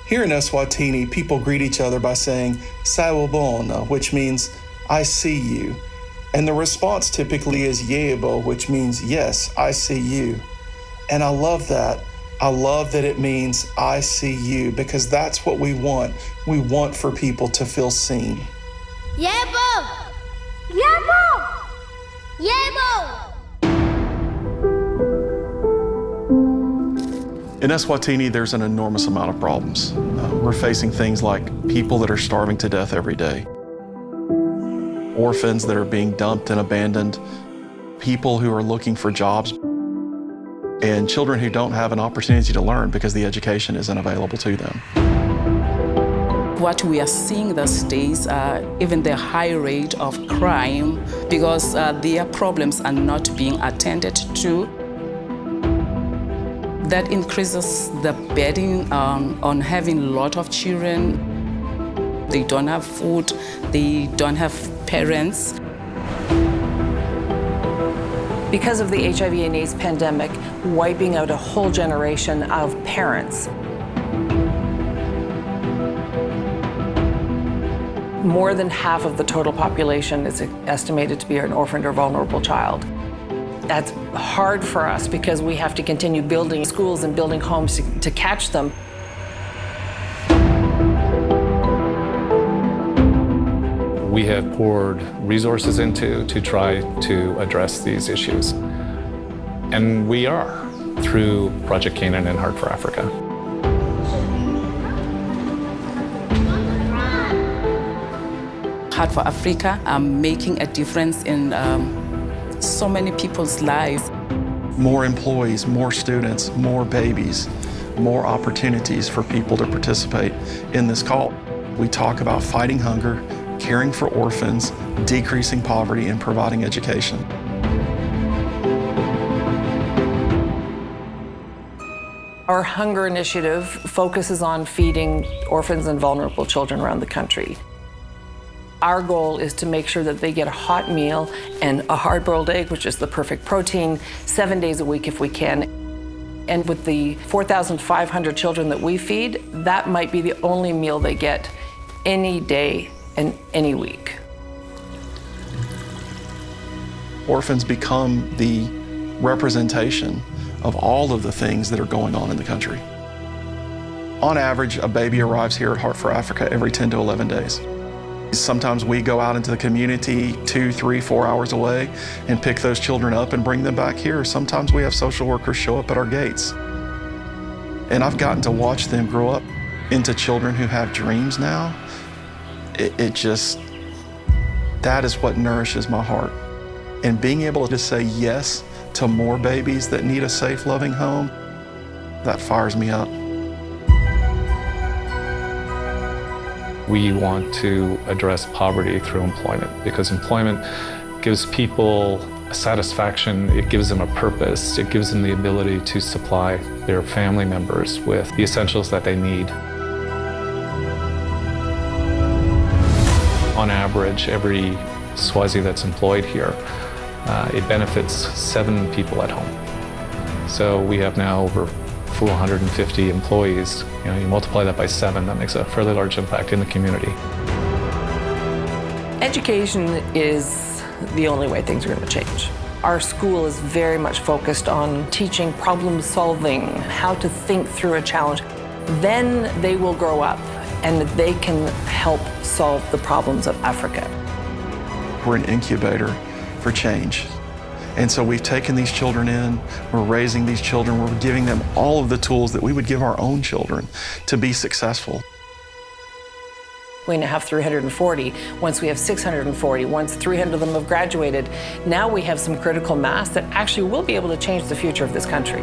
Here in Eswatini, people greet each other by saying, Sawubona, which means, I see you. And the response typically is Yebo, which means, yes, I see you. And I love that. I love that it means, I see you, because that's what we want. We want for people to feel seen. Yebo! Yebo! Yebo! In Eswatini, there's an enormous amount of problems. We're facing things like people that are starving to death every day, orphans that are being dumped and abandoned, people who are looking for jobs, and children who don't have an opportunity to learn because the education isn't available to them. What we are seeing these days are even the high rate of crime because their problems are not being attended to. That increases the burden on having a lot of children. They don't have food, they don't have parents. Because of the HIV and AIDS pandemic, wiping out a whole generation of parents. More than half of the total population is estimated to be an orphaned or vulnerable child. That's hard for us because we have to continue building schools and building homes to catch them. We have poured resources into to try to address these issues. And we are, through Project Canaan and Heart for Africa. Heart for Africa are making a difference in so many people's lives. More employees, more students, more babies, more opportunities for people to participate in this call. We talk about fighting hunger, caring for orphans, decreasing poverty, and providing education. Our hunger initiative focuses on feeding orphans and vulnerable children around the country. Our goal is to make sure that they get a hot meal and a hard-boiled egg, which is the perfect protein, 7 days a week if we can. And with the 4,500 children that we feed, that might be the only meal they get any day and any week. Orphans become the representation of all of the things that are going on in the country. On average, a baby arrives here at Heart for Africa every 10 to 11 days. Sometimes we go out into the community 2, 3, 4 hours away and pick those children up and bring them back here. Sometimes we have social workers show up at our gates. And I've gotten to watch them grow up into children who have dreams now. That is what nourishes my heart. And being able to say yes to more babies that need a safe, loving home, that fires me up. We want to address poverty through employment because employment gives people a satisfaction, it gives them a purpose, it gives them the ability to supply their family members with the essentials that they need. On average, every Swazi that's employed here, it benefits 7 people at home. So we have now over 450 employees. You multiply that by 7, that makes a fairly large impact in the community. Education is the only way things are going to change. Our school is very much focused on teaching problem solving, how to think through a challenge. Then they will grow up and they can help solve the problems of Africa. We're an incubator for change. And so we've taken these children in, we're raising these children, we're giving them all of the tools that we would give our own children to be successful. We're going to have 340. Once we have 640, once 300 of them have graduated, now we have some critical mass that actually will be able to change the future of this country.